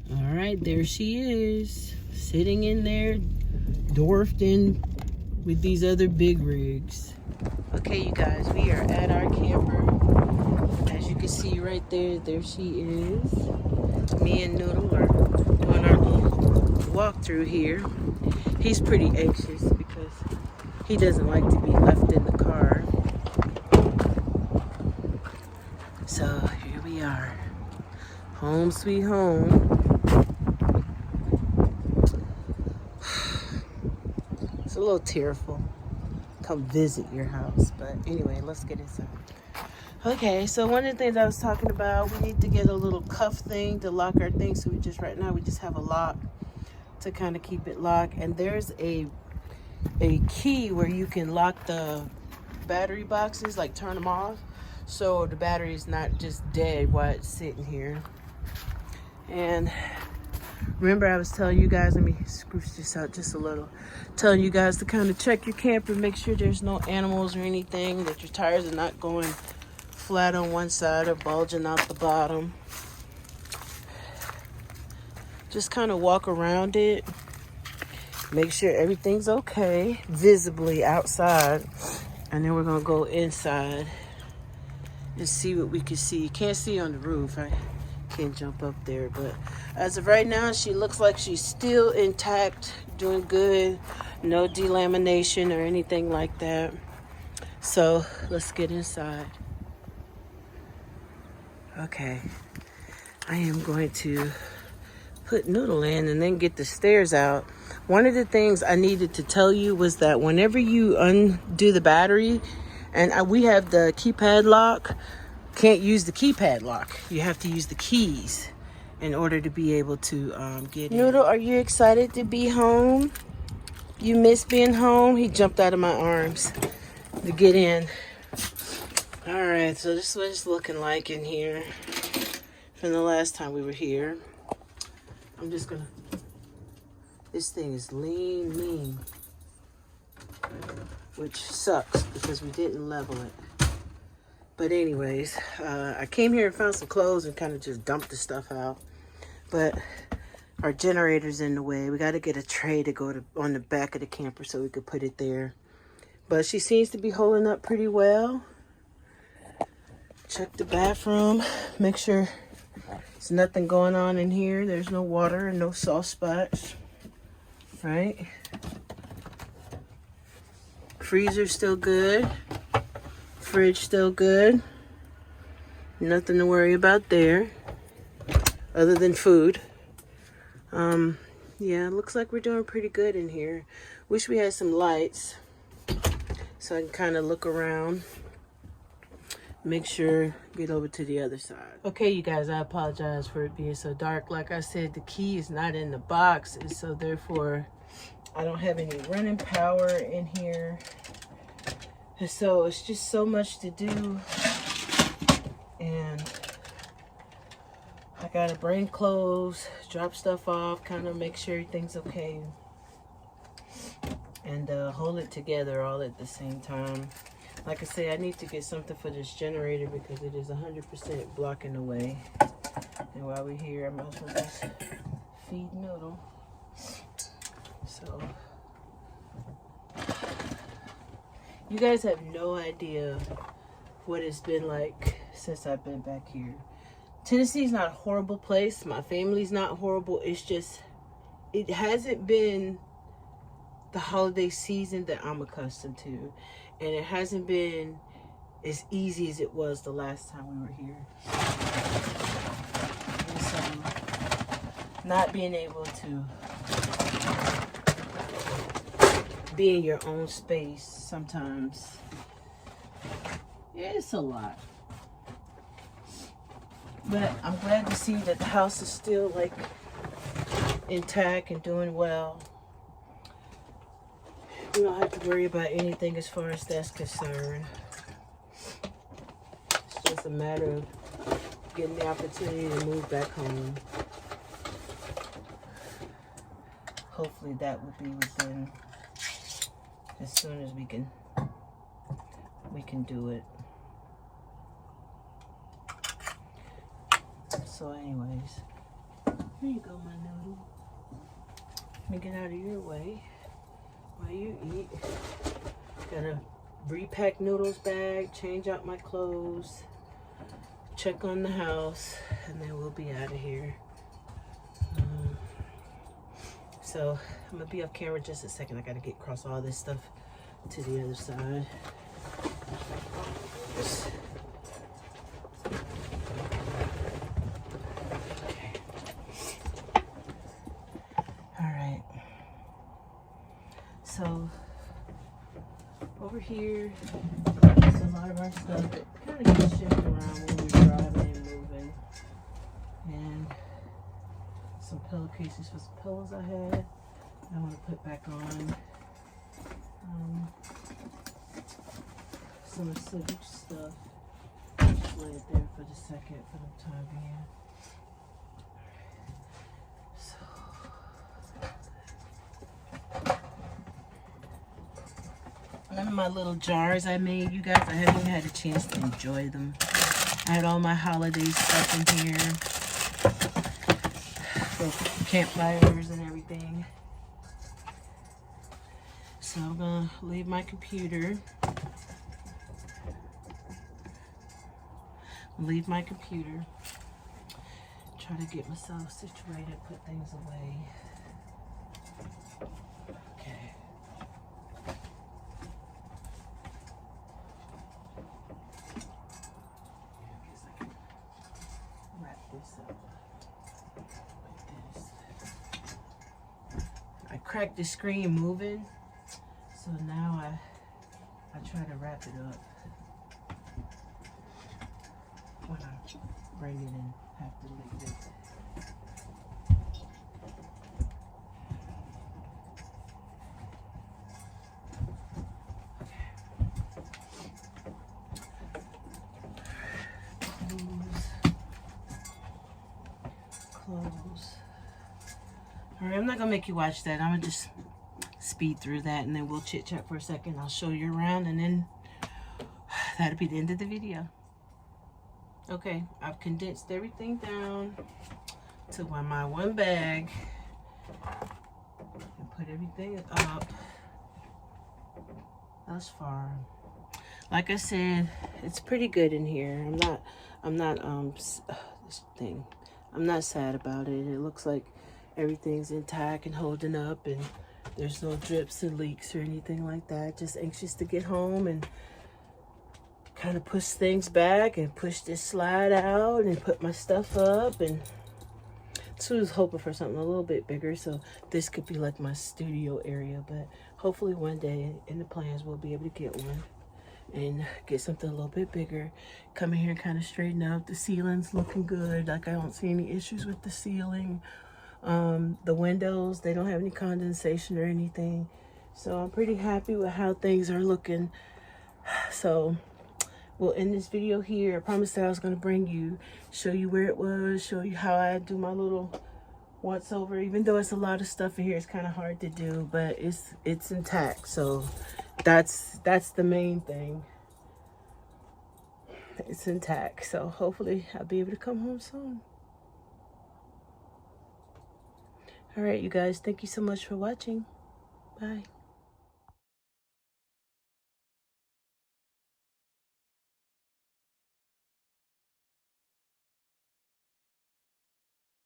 All right, there she is, sitting in there, dwarfed in with these other big rigs. Okay, you guys, we are at our camper. As you can see right there, there she is. Me and Noodle are doing our little walkthrough here. He's pretty anxious because he doesn't like to be left in the car. So here we are, home sweet home. It's a little tearful. Come visit your house, but anyway, let's get inside. Okay, so one of the things I was talking about, we need to get a little cuff thing to lock our things. So right now we just have a lock to kind of keep it locked, and there's a key where you can lock the battery boxes, like turn them off, so the battery is not just dead while it's sitting here. And remember, I was telling you guys, let me spruce this out just a little, telling you guys to kind of check your camper, make sure there's no animals or anything, that your tires are not going flat on one side or bulging out the bottom. Just kind of walk around it, make sure everything's okay visibly outside, and then we're gonna go inside and see what we can see. You can't see on the roof, I can't jump up there, but as of right now, she looks like she's still intact, doing good, no delamination or anything like that. So let's get inside. Okay, I am going to put Noodle in and then get the stairs out. One of the things I needed to tell you was that whenever you undo the battery, and we have the keypad lock, can't use the keypad lock. You have to use the keys in order to be able to get in. Noodle, are you excited to be home? You miss being home? He jumped out of my arms to get in. All right, so this is what it's looking like in here from the last time we were here. I'm just gonna, this thing is mean, which sucks because we didn't level it. But anyways, I came here and found some clothes and kind of just dumped the stuff out. But our generator's in the way. We got to get a tray to go on the back of the camper so we could put it there. But she seems to be holding up pretty well. Check the bathroom, make sure there's nothing going on in here. There's no water and no soft spots, right? Freezer's still good. Fridge still good. Nothing to worry about there, other than food. Yeah, looks like we're doing pretty good in here. Wish we had some lights so I can kind of look around. Make sure, get over to the other side. Okay, you guys, I apologize for it being so dark. Like I said, the key is not in the box, and so therefore I don't have any running power in here. And so it's just so much to do, and I gotta bring clothes, drop stuff off, kind of make sure everything's okay, and hold it together all at the same time. Like I say, I need to get something for this generator because it is 100% blocking the way. And while we're here, I might as well just feed Noodle. So, you guys have no idea what it's been like since I've been back here. Tennessee's not a horrible place. My family's not horrible. It's just, it hasn't been the holiday season that I'm accustomed to. And it hasn't been as easy as it was the last time we were here. And so, not being able to be in your own space sometimes, it's a lot. But I'm glad to see that the house is still like intact and doing well. We don't have to worry about anything as far as that's concerned. It's just a matter of getting the opportunity to move back home. Hopefully that will be within, as soon as we can do it. So anyways, Here you go, my noodle. Let me get out of your way while you eat. Gotta repack noodles bag, change out my clothes, check on the house, and then we'll be out of here. So I'm gonna be off camera just a second. I gotta get across all this stuff to the other side. Okay. All right. So over here, there's a lot of our stuff that kind of gets shifted around when we're driving and moving. And some pillowcases for some pillows I had. I want to put back on. Some civic stuff. Just lay it there for the second for the time being. One of my little jars I made, you guys, I haven't even had a chance to enjoy them. I had all my holiday stuff in here. For campfires and everything. So I'm gonna leave my computer. Try to get myself situated, put things away. Okay. I guess I can wrap this up like this. I cracked the screen moving, so now I try to wrap it up when I bring it and have to leave it. Close. All right, I'm not gonna make you watch that. I'm gonna just speed through that and then we'll chit chat for a second. I'll show you around and then that'll be the end of the video. Okay, I've condensed everything down to my one bag and put everything up thus far. Like I said, it's pretty good in here. I'm not sad about it. It looks like everything's intact and holding up, and there's no drips and leaks or anything like that. Just anxious to get home and kind of push things back and push this slide out and put my stuff up. And so I was hoping for something a little bit bigger, so this could be like my studio area. But hopefully one day in the plans we'll be able to get one and get something a little bit bigger. Come in here and kind of straighten up. The ceiling's looking good. Like, I don't see any issues with the ceiling. The windows, they don't have any condensation or anything. So I'm pretty happy with how things are looking. So we'll end this video here. I promised that I was going to show you where it was, show you how I do my little once over. Even though it's a lot of stuff in here, it's kind of hard to do, but it's intact. So that's the main thing. It's intact. So hopefully I'll be able to come home soon. All right, you guys, thank you so much for watching. Bye.